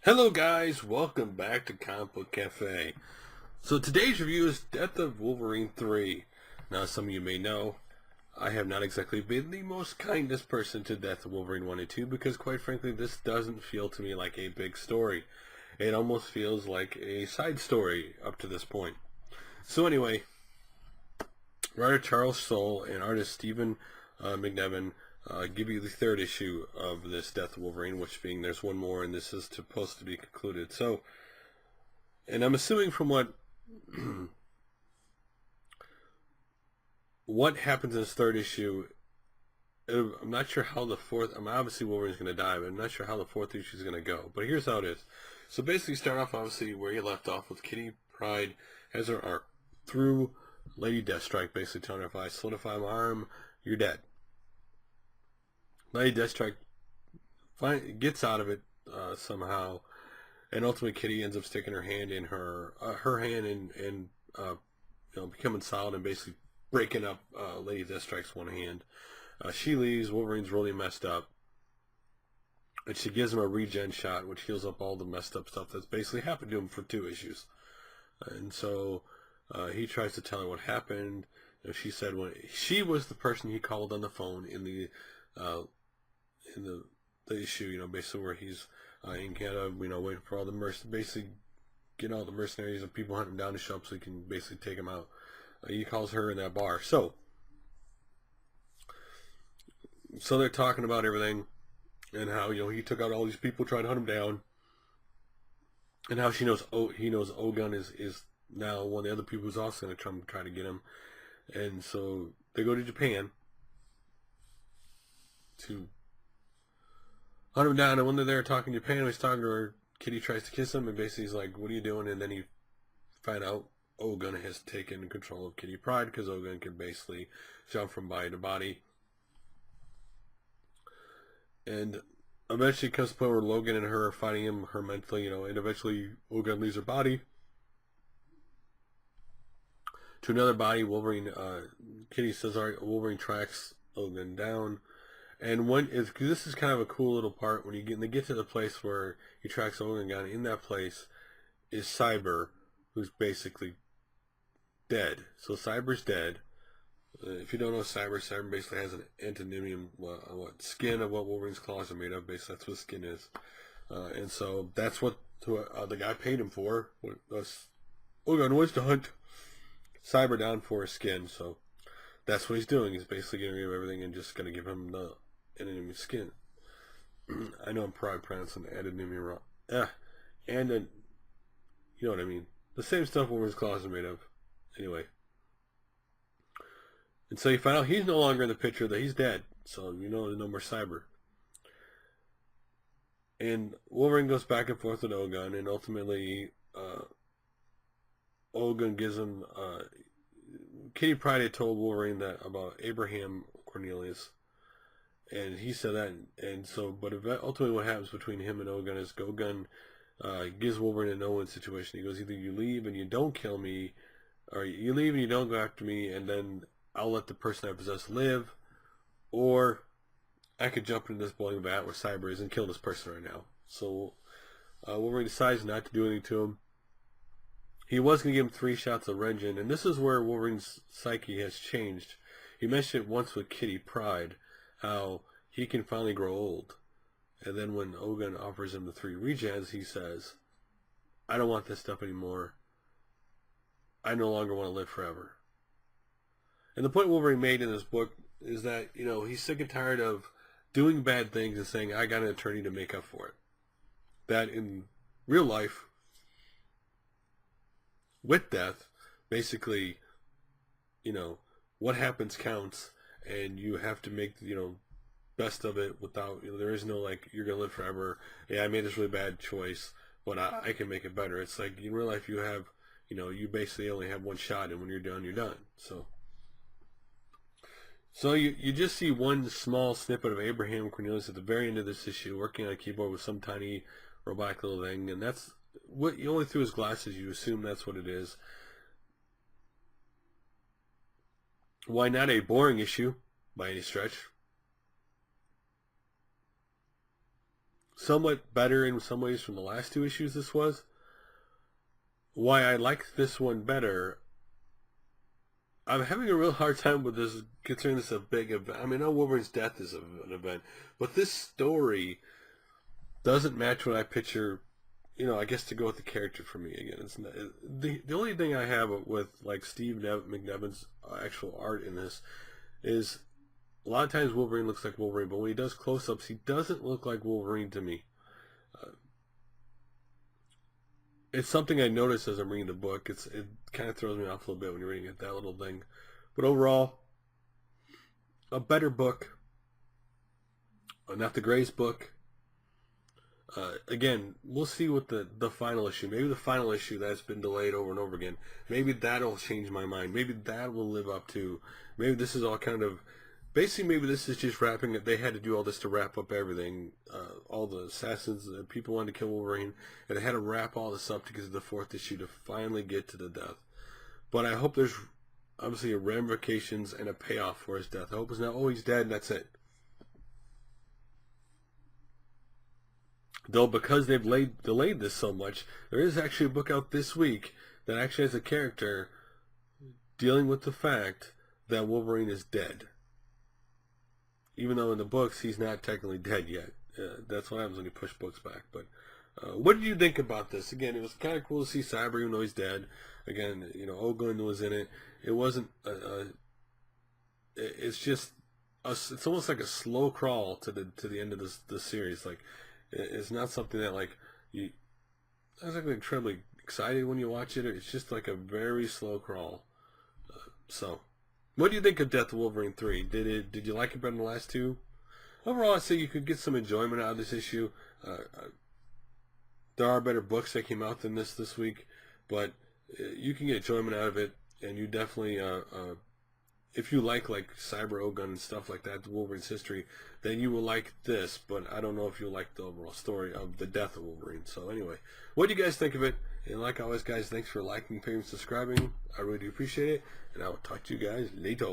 Hello guys, welcome back to Comic Book Cafe. So today's review is Death of Wolverine 3. Now some of you may know, I have not exactly been the most kindest person to Death of Wolverine 1 and 2 because quite frankly this doesn't feel to me like a big story. It almost feels like a side story up to this point. So anyway, writer Charles Soule and artist Stephen McNevin give you the third issue of this Death of Wolverine, which being there's one more and this is supposed to be concluded. So, and I'm assuming from what happens in this third issue, I'm not sure how the fourth, obviously Wolverine's going to die, but I'm not sure how the fourth issue is going to go. But here's how it is. So basically start off obviously where you left off with Kitty Pryde has her arc through Lady Deathstrike, basically telling her if I solidify my arm, you're dead. Lady Deathstrike gets out of it somehow, and ultimately Kitty ends up sticking her hand in her hand and becoming solid and basically breaking up Lady Deathstrike's one hand. She leaves. Wolverine's really messed up, and she gives him a regen shot, which heals up all the messed up stuff that's basically happened to him for 2 issues. And so he tries to tell her what happened. She said when she was the person he called on the phone in the issue, basically where he's in Canada, waiting for all the basically get all the mercenaries and people hunting down to show up so he can basically take him out. He calls her in that bar. So they're talking about everything and how he took out all these people trying to hunt him down, and how he knows Ogun is now one of the other people who's also going to try to get him. And so they go to Japan to hunt him down, and when they're there talking to Japan, he's talking to her. Kitty tries to kiss him, and basically he's like, "What are you doing?" And then he find out Ogun has taken control of Kitty Pryde because Ogun can basically jump from body to body. And eventually it comes to the point where Logan and her are fighting her mentally, and eventually Ogun leaves her body to another body. Kitty says, "All right," Wolverine tracks Ogun down. And this is kind of a cool little part when they get to the place where he tracks Ogun down. In that place is Cyber, who's basically dead. So Cyber's dead. If you don't know Cyber basically has an antonymium skin of what Wolverine's claws are made of. Basically, that's what skin is. And so that's what the guy paid him for. Ogun was to hunt Cyber down for his skin. So that's what he's doing. He's basically getting rid of everything and just going to give him the antonymium skin. I know I'm probably pronouncing antonymium wrong. And then, you know what I mean. The same stuff Wolverine's claws are made of. Anyway. And so you find out he's no longer in the picture, that he's dead. So there's no more Cyber. And Wolverine goes back and forth with Ogun, and ultimately Ogun gives him Kitty Pryde had told Wolverine that about Abraham Cornelius, and he said that, and so but ultimately what happens between him and Ogun is Ogun gives Wolverine a no-win situation. He goes, either you leave and you don't kill me, or you leave and you don't go after me, and then I'll let the person I possess live, or I could jump into this boiling vat where Cyber is and kill this person right now. So Wolverine decides not to do anything to him. He was going to give him 3 shots of Rengen, and this is where Wolverine's psyche has changed. He mentioned it once with Kitty Pryde, how he can finally grow old. And then when Ogun offers him the 3 regens, he says, I don't want this stuff anymore. I no longer want to live forever. And the point Wolverine made in this book is that, he's sick and tired of doing bad things and saying, I got an attorney to make up for it. That in real life, with death, basically, what happens counts, and you have to make, best of it without, there is no, you're going to live forever. Yeah, I made this really bad choice, but I can make it better. It's like, in real life, you have, you basically only have one shot, and when you're done, you're done. So you just see one small snippet of Abraham Cornelius at the very end of this issue, working on a keyboard with some tiny robotic little thing, and that's what you only through his glasses you assume that's what it is. Why not a boring issue by any stretch? somewhat better in some ways from the last two issues this was. Why I like this one better, I'm having a real hard time with this, considering this is a big event. I mean, I know Wolverine's death is an event, but this story doesn't match what I picture, I guess, to go with the character for me again. It's not, the only thing I have with, like, Steve McNevins' actual art in this is a lot of times Wolverine looks like Wolverine, but when he does close-ups, he doesn't look like Wolverine to me. It's something I notice as I'm reading the book. It kind of throws me off a little bit when you're reading it, that little thing. But overall, a better book. Not the greatest book. Again, we'll see what the final issue. Maybe the final issue that's been delayed over and over again. Maybe that'll change my mind. Maybe that will live up to. Maybe this is all kind of. Basically, maybe this is just wrapping it. They had to do all this to wrap up everything. All the assassins, people wanted to kill Wolverine, and they had to wrap all this up to get to the fourth issue to finally get to the death. But I hope there's obviously a ramifications and a payoff for his death. I hope it's not, oh, he's dead and that's it. Though because they've delayed this so much, there is actually a book out this week that actually has a character dealing with the fact that Wolverine is dead. Even though in the books he's not technically dead yet. That's what happens when you push books back. But what did you think about this? Again, it was kind of cool to see Cyber, even though he's dead. Again, Ogun was in it. It wasn't. It's just. It's almost like a slow crawl to the end of the series. Like, it's not something that like you. Not exactly incredibly excited when you watch it. It's just like a very slow crawl. So. What do you think of Death of Wolverine 3? Did you like it better than the last two? Overall, I'd say you could get some enjoyment out of this issue. There are better books that came out than this week, but you can get enjoyment out of it, and you definitely, if you like Cyber Ogun and stuff like that, Wolverine's history, then you will like this, but I don't know if you'll like the overall story of the death of Wolverine. So anyway, what do you guys think of it? And like always, guys, thanks for liking, favorite, subscribing. I really do appreciate it, and I will talk to you guys later.